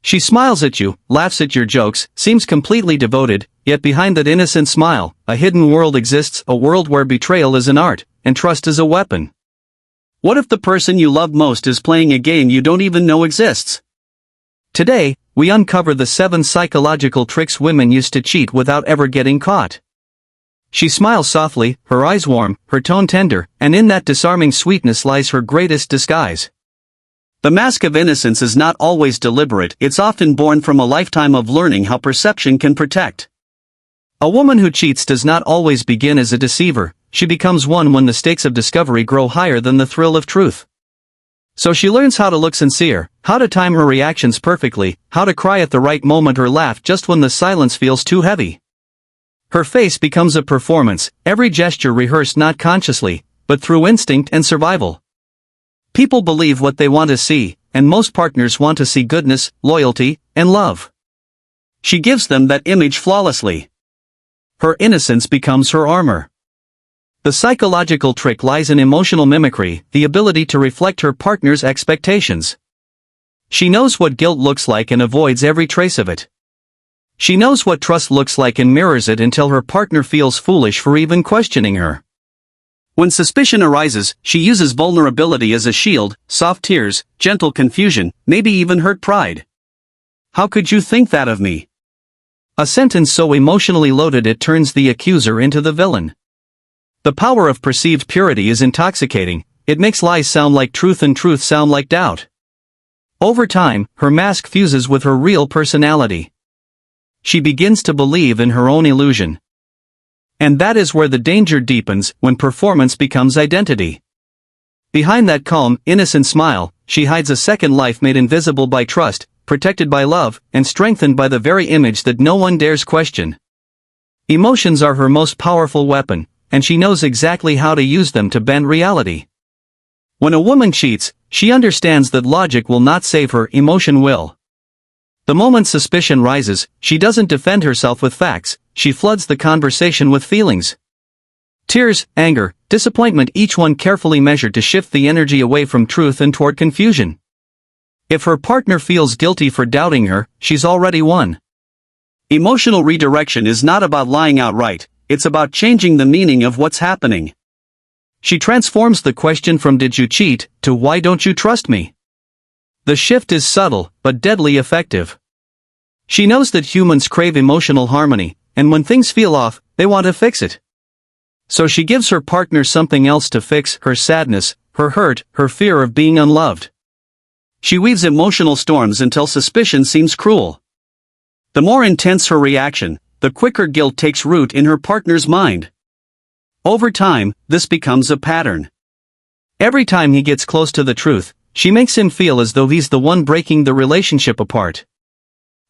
She smiles at you, laughs at your jokes, seems completely devoted, yet behind that innocent smile, a hidden world exists, a world where betrayal is an art, and trust is a weapon. What if the person you love most is playing a game you don't even know exists? Today, we uncover the 7 psychological tricks women use to cheat without ever getting caught. She smiles softly, her eyes warm, her tone tender, and in that disarming sweetness lies her greatest disguise. The mask of innocence is not always deliberate, it's often born from a lifetime of learning how perception can protect. A woman who cheats does not always begin as a deceiver, she becomes one when the stakes of discovery grow higher than the thrill of truth. So she learns how to look sincere, how to time her reactions perfectly, how to cry at the right moment or laugh just when the silence feels too heavy. Her face becomes a performance, every gesture rehearsed not consciously, but through instinct and survival. People believe what they want to see, and most partners want to see goodness, loyalty, and love. She gives them that image flawlessly. Her innocence becomes her armor. The psychological trick lies in emotional mimicry, the ability to reflect her partner's expectations. She knows what guilt looks like and avoids every trace of it. She knows what trust looks like and mirrors it until her partner feels foolish for even questioning her. When suspicion arises, she uses vulnerability as a shield, soft tears, gentle confusion, maybe even hurt pride. How could you think that of me? A sentence so emotionally loaded it turns the accuser into the villain. The power of perceived purity is intoxicating, it makes lies sound like truth and truth sound like doubt. Over time, her mask fuses with her real personality. She begins to believe in her own illusion. And that is where the danger deepens, when performance becomes identity. Behind that calm, innocent smile, she hides a second life made invisible by trust, protected by love, and strengthened by the very image that no one dares question. Emotions are her most powerful weapon, and she knows exactly how to use them to bend reality. When a woman cheats, she understands that logic will not save her, emotion will. The moment suspicion rises, she doesn't defend herself with facts, she floods the conversation with feelings. Tears, anger, disappointment, each one carefully measured to shift the energy away from truth and toward confusion. If her partner feels guilty for doubting her, she's already won. Emotional redirection is not about lying outright, it's about changing the meaning of what's happening. She transforms the question from "Did you cheat?" to "Why don't you trust me?" The shift is subtle, but deadly effective. She knows that humans crave emotional harmony, and when things feel off, they want to fix it. So she gives her partner something else to fix: her sadness, her hurt, her fear of being unloved. She weaves emotional storms until suspicion seems cruel. The more intense her reaction, the quicker guilt takes root in her partner's mind. Over time, this becomes a pattern. Every time he gets close to the truth, she makes him feel as though he's the one breaking the relationship apart.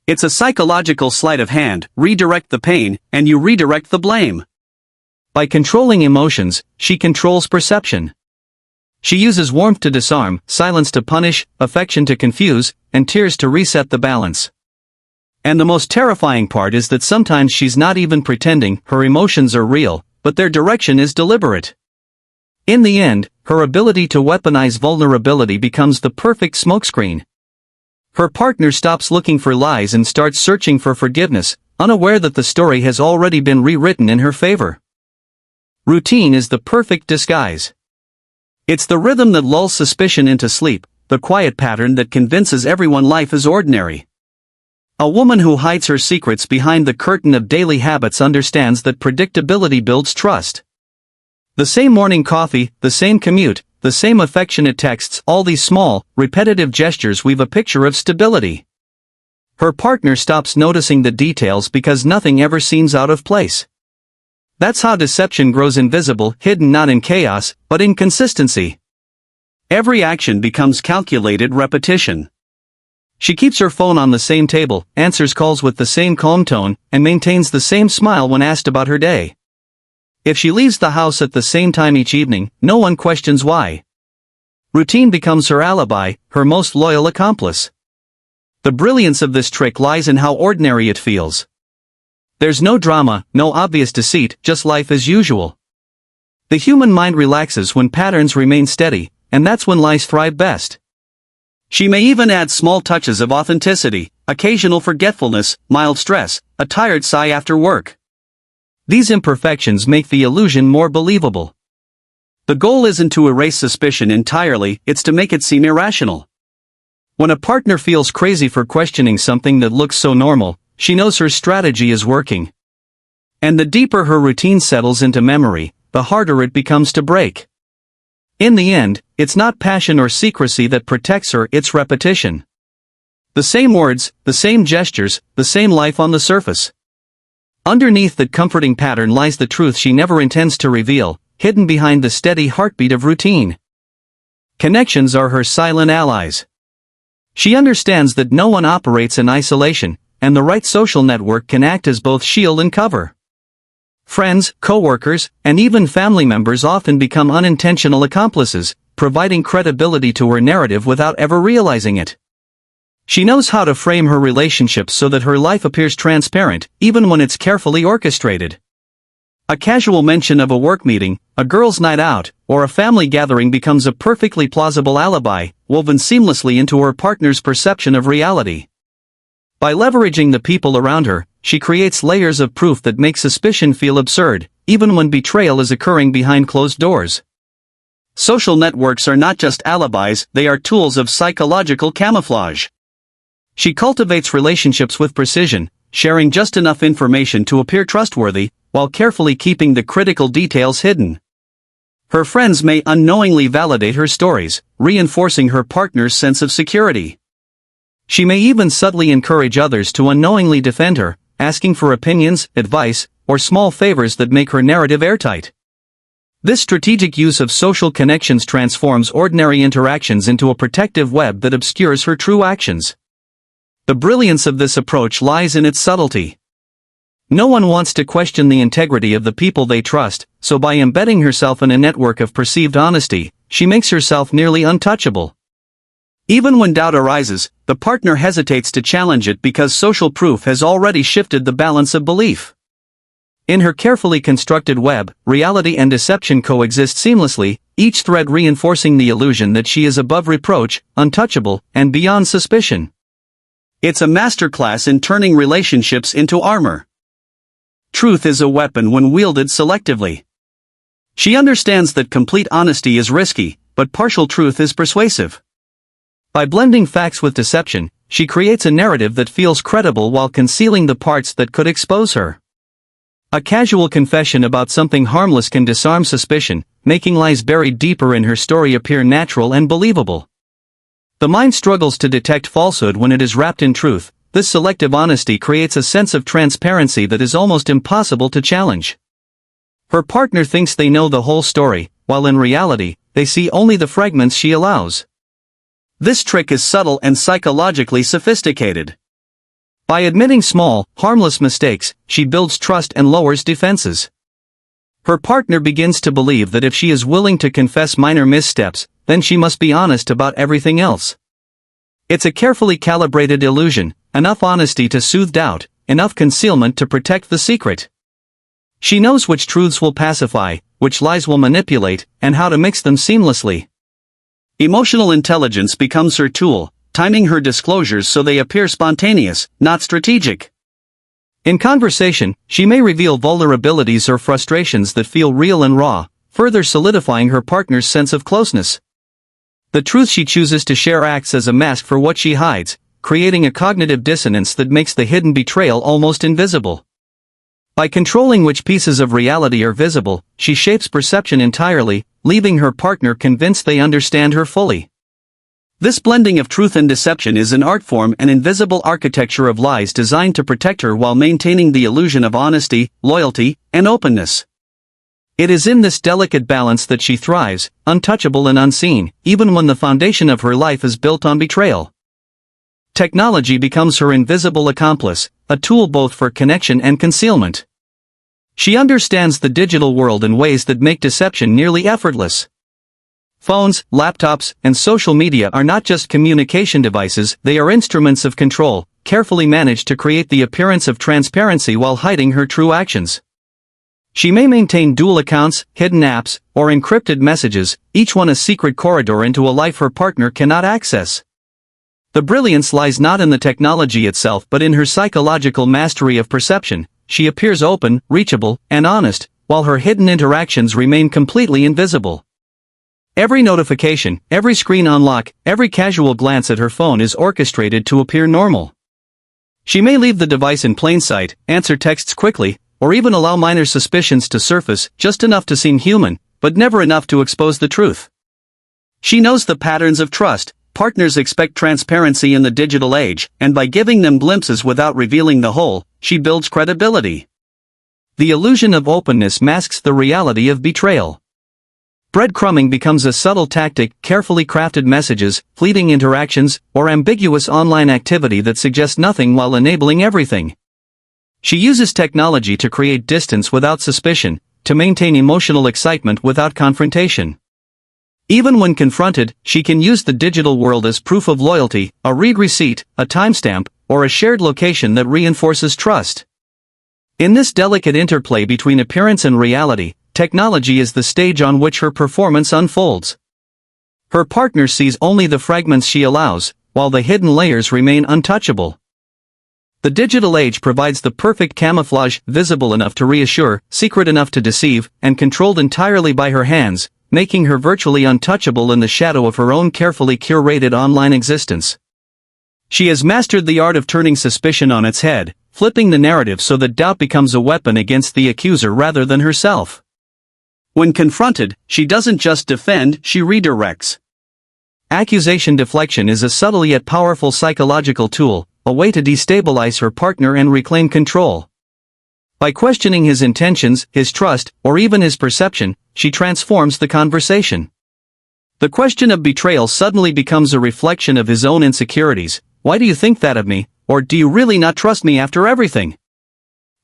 It's a psychological sleight of hand: redirect the pain, and you redirect the blame. By controlling emotions, she controls perception. She uses warmth to disarm, silence to punish, affection to confuse, and tears to reset the balance. And the most terrifying part is that sometimes she's not even pretending, her emotions are real, but their direction is deliberate. In the end, her ability to weaponize vulnerability becomes the perfect smokescreen. Her partner stops looking for lies and starts searching for forgiveness, unaware that the story has already been rewritten in her favor. Routine is the perfect disguise. It's the rhythm that lulls suspicion into sleep, the quiet pattern that convinces everyone life is ordinary. A woman who hides her secrets behind the curtain of daily habits understands that predictability builds trust. The same morning coffee, the same commute, the same affectionate texts, all these small, repetitive gestures weave a picture of stability. Her partner stops noticing the details because nothing ever seems out of place. That's how deception grows invisible, hidden not in chaos, but in consistency. Every action becomes calculated repetition. She keeps her phone on the same table, answers calls with the same calm tone, and maintains the same smile when asked about her day. If she leaves the house at the same time each evening, no one questions why. Routine becomes her alibi, her most loyal accomplice. The brilliance of this trick lies in how ordinary it feels. There's no drama, no obvious deceit, just life as usual. The human mind relaxes when patterns remain steady, and that's when lies thrive best. She may even add small touches of authenticity, occasional forgetfulness, mild stress, a tired sigh after work. These imperfections make the illusion more believable. The goal isn't to erase suspicion entirely, it's to make it seem irrational. When a partner feels crazy for questioning something that looks so normal, she knows her strategy is working. And the deeper her routine settles into memory, the harder it becomes to break. In the end, it's not passion or secrecy that protects her, it's repetition. The same words, the same gestures, the same life on the surface. Underneath that comforting pattern lies the truth she never intends to reveal, hidden behind the steady heartbeat of routine. Connections are her silent allies. She understands that no one operates in isolation, and the right social network can act as both shield and cover. Friends, co-workers, and even family members often become unintentional accomplices, providing credibility to her narrative without ever realizing it. She knows how to frame her relationships so that her life appears transparent, even when it's carefully orchestrated. A casual mention of a work meeting, a girls' night out, or a family gathering becomes a perfectly plausible alibi, woven seamlessly into her partner's perception of reality. By leveraging the people around her, she creates layers of proof that make suspicion feel absurd, even when betrayal is occurring behind closed doors. Social networks are not just alibis, they are tools of psychological camouflage. She cultivates relationships with precision, sharing just enough information to appear trustworthy, while carefully keeping the critical details hidden. Her friends may unknowingly validate her stories, reinforcing her partner's sense of security. She may even subtly encourage others to unknowingly defend her, asking for opinions, advice, or small favors that make her narrative airtight. This strategic use of social connections transforms ordinary interactions into a protective web that obscures her true actions. The brilliance of this approach lies in its subtlety. No one wants to question the integrity of the people they trust, so by embedding herself in a network of perceived honesty, she makes herself nearly untouchable. Even when doubt arises, the partner hesitates to challenge it because social proof has already shifted the balance of belief. In her carefully constructed web, reality and deception coexist seamlessly, each thread reinforcing the illusion that she is above reproach, untouchable, and beyond suspicion. It's a masterclass in turning relationships into armor. Truth is a weapon when wielded selectively. She understands that complete honesty is risky, but partial truth is persuasive. By blending facts with deception, she creates a narrative that feels credible while concealing the parts that could expose her. A casual confession about something harmless can disarm suspicion, making lies buried deeper in her story appear natural and believable. The mind struggles to detect falsehood when it is wrapped in truth. This selective honesty creates a sense of transparency that is almost impossible to challenge. Her partner thinks they know the whole story, while in reality, they see only the fragments she allows. This trick is subtle and psychologically sophisticated. By admitting small, harmless mistakes, she builds trust and lowers defenses. Her partner begins to believe that if she is willing to confess minor missteps, then she must be honest about everything else. It's a carefully calibrated illusion, enough honesty to soothe doubt, enough concealment to protect the secret. She knows which truths will pacify, which lies will manipulate, and how to mix them seamlessly. Emotional intelligence becomes her tool, timing her disclosures so they appear spontaneous, not strategic. In conversation, she may reveal vulnerabilities or frustrations that feel real and raw, further solidifying her partner's sense of closeness. The truth she chooses to share acts as a mask for what she hides, creating a cognitive dissonance that makes the hidden betrayal almost invisible. By controlling which pieces of reality are visible, she shapes perception entirely, leaving her partner convinced they understand her fully. This blending of truth and deception is an art form, an invisible architecture of lies designed to protect her while maintaining the illusion of honesty, loyalty, and openness. It is in this delicate balance that she thrives, untouchable and unseen, even when the foundation of her life is built on betrayal. Technology becomes her invisible accomplice, a tool both for connection and concealment. She understands the digital world in ways that make deception nearly effortless. Phones, laptops, and social media are not just communication devices, they are instruments of control, carefully managed to create the appearance of transparency while hiding her true actions. She may maintain dual accounts, hidden apps, or encrypted messages, each one a secret corridor into a life her partner cannot access. The brilliance lies not in the technology itself but in her psychological mastery of perception. She appears open, reachable, and honest, while her hidden interactions remain completely invisible. Every notification, every screen unlock, every casual glance at her phone is orchestrated to appear normal. She may leave the device in plain sight, answer texts quickly, or even allow minor suspicions to surface, just enough to seem human, but never enough to expose the truth. She knows the patterns of trust. Partners expect transparency in the digital age, and by giving them glimpses without revealing the whole, she builds credibility. The illusion of openness masks the reality of betrayal. Breadcrumbing becomes a subtle tactic, carefully crafted messages, fleeting interactions, or ambiguous online activity that suggests nothing while enabling everything. She uses technology to create distance without suspicion, to maintain emotional excitement without confrontation. Even when confronted, she can use the digital world as proof of loyalty, a read receipt, a timestamp, or a shared location that reinforces trust. In this delicate interplay between appearance and reality, technology is the stage on which her performance unfolds. Her partner sees only the fragments she allows, while the hidden layers remain untouchable. The digital age provides the perfect camouflage, visible enough to reassure, secret enough to deceive, and controlled entirely by her hands, making her virtually untouchable in the shadow of her own carefully curated online existence. She has mastered the art of turning suspicion on its head, flipping the narrative so that doubt becomes a weapon against the accuser rather than herself. When confronted, she doesn't just defend, she redirects. Accusation deflection is a subtle yet powerful psychological tool, a way to destabilize her partner and reclaim control. By questioning his intentions, his trust, or even his perception, she transforms the conversation. The question of betrayal suddenly becomes a reflection of his own insecurities. Why do you think that of me? Or do you really not trust me after everything?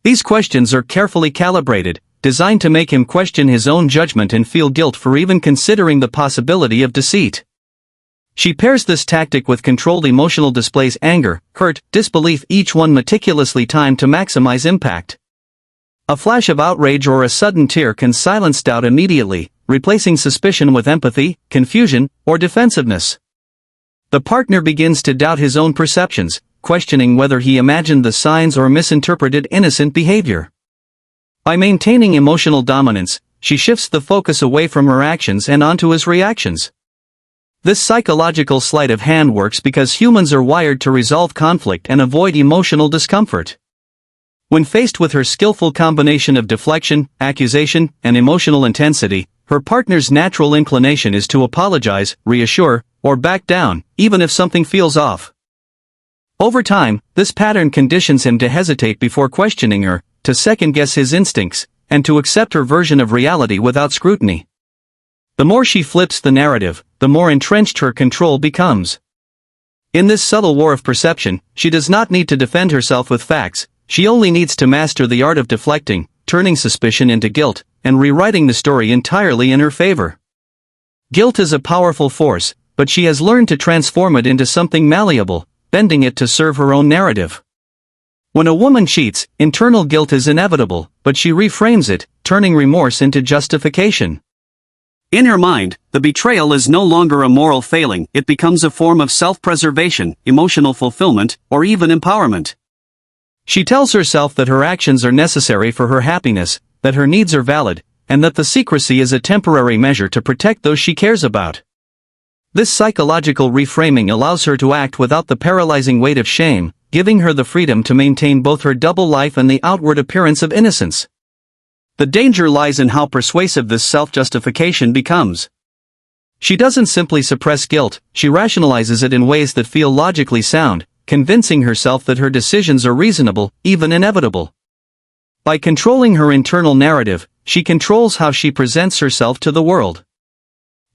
These questions are carefully calibrated, designed to make him question his own judgment and feel guilt for even considering the possibility of deceit. She pairs this tactic with controlled emotional displays: anger, hurt, disbelief, each one meticulously timed to maximize impact. A flash of outrage or a sudden tear can silence doubt immediately, replacing suspicion with empathy, confusion, or defensiveness. The partner begins to doubt his own perceptions, questioning whether he imagined the signs or misinterpreted innocent behavior. By maintaining emotional dominance, she shifts the focus away from her actions and onto his reactions. This psychological sleight of hand works because humans are wired to resolve conflict and avoid emotional discomfort. When faced with her skillful combination of deflection, accusation, and emotional intensity, her partner's natural inclination is to apologize, reassure, or back down, even if something feels off. Over time, this pattern conditions him to hesitate before questioning her, to second-guess his instincts, and to accept her version of reality without scrutiny. The more she flips the narrative, the more entrenched her control becomes. In this subtle war of perception, she does not need to defend herself with facts. She only needs to master the art of deflecting, turning suspicion into guilt, and rewriting the story entirely in her favor. Guilt is a powerful force, but she has learned to transform it into something malleable, bending it to serve her own narrative. When a woman cheats, internal guilt is inevitable, but she reframes it, turning remorse into justification. In her mind, the betrayal is no longer a moral failing, it becomes a form of self-preservation, emotional fulfillment, or even empowerment. She tells herself that her actions are necessary for her happiness, that her needs are valid, and that the secrecy is a temporary measure to protect those she cares about. This psychological reframing allows her to act without the paralyzing weight of shame, giving her the freedom to maintain both her double life and the outward appearance of innocence. The danger lies in how persuasive this self-justification becomes. She doesn't simply suppress guilt, she rationalizes it in ways that feel logically sound, convincing herself that her decisions are reasonable, even inevitable. By controlling her internal narrative, she controls how she presents herself to the world.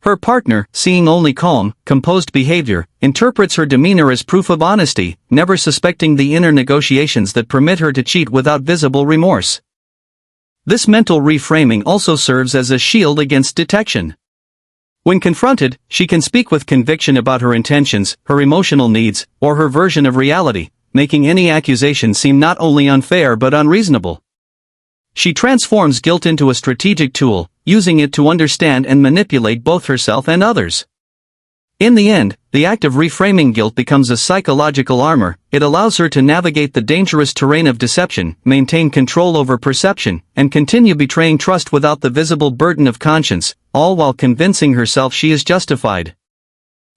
Her partner, seeing only calm, composed behavior, interprets her demeanor as proof of honesty, never suspecting the inner negotiations that permit her to cheat without visible remorse. This mental reframing also serves as a shield against detection. When confronted, she can speak with conviction about her intentions, her emotional needs, or her version of reality, making any accusation seem not only unfair but unreasonable. She transforms guilt into a strategic tool, using it to understand and manipulate both herself and others. In the end, the act of reframing guilt becomes a psychological armor. It allows her to navigate the dangerous terrain of deception, maintain control over perception, and continue betraying trust without the visible burden of conscience, all while convincing herself she is justified.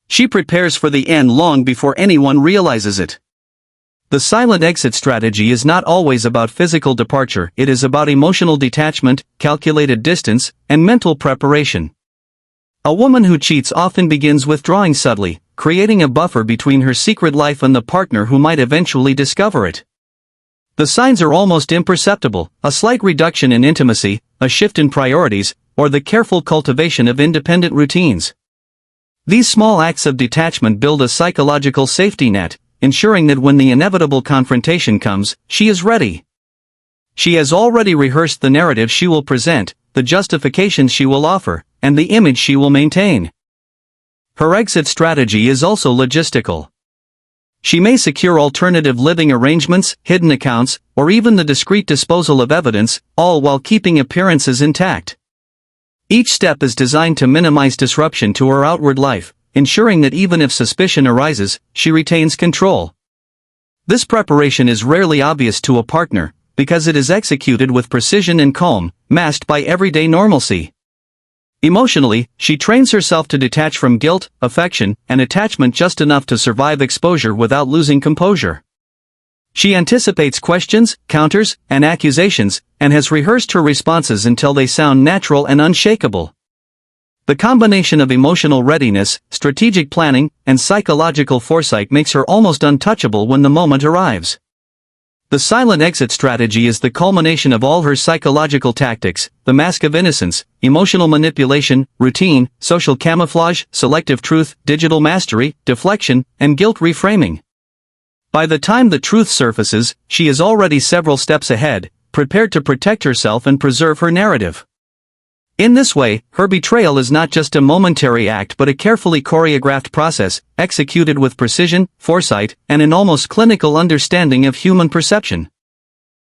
She prepares for the end long before anyone realizes it. The silent exit strategy is not always about physical departure, it is about emotional detachment, calculated distance, and mental preparation. A woman who cheats often begins withdrawing subtly, creating a buffer between her secret life and the partner who might eventually discover it. The signs are almost imperceptible: a slight reduction in intimacy, a shift in priorities, or the careful cultivation of independent routines. These small acts of detachment build a psychological safety net, ensuring that when the inevitable confrontation comes, she is ready. She has already rehearsed the narrative she will present, the justifications she will offer, and the image she will maintain. Her exit strategy is also logistical. She may secure alternative living arrangements, hidden accounts, or even the discreet disposal of evidence, all while keeping appearances intact. Each step is designed to minimize disruption to her outward life, ensuring that even if suspicion arises, she retains control. This preparation is rarely obvious to a partner, because it is executed with precision and calm, masked by everyday normalcy. Emotionally, she trains herself to detach from guilt, affection, and attachment just enough to survive exposure without losing composure. She anticipates questions, counters, and accusations, and has rehearsed her responses until they sound natural and unshakable. The combination of emotional readiness, strategic planning, and psychological foresight makes her almost untouchable when the moment arrives. The silent exit strategy is the culmination of all her psychological tactics: the mask of innocence, emotional manipulation, routine, social camouflage, selective truth, digital mastery, deflection, and guilt reframing. By the time the truth surfaces, she is already several steps ahead, prepared to protect herself and preserve her narrative. In this way, her betrayal is not just a momentary act but a carefully choreographed process, executed with precision, foresight, and an almost clinical understanding of human perception.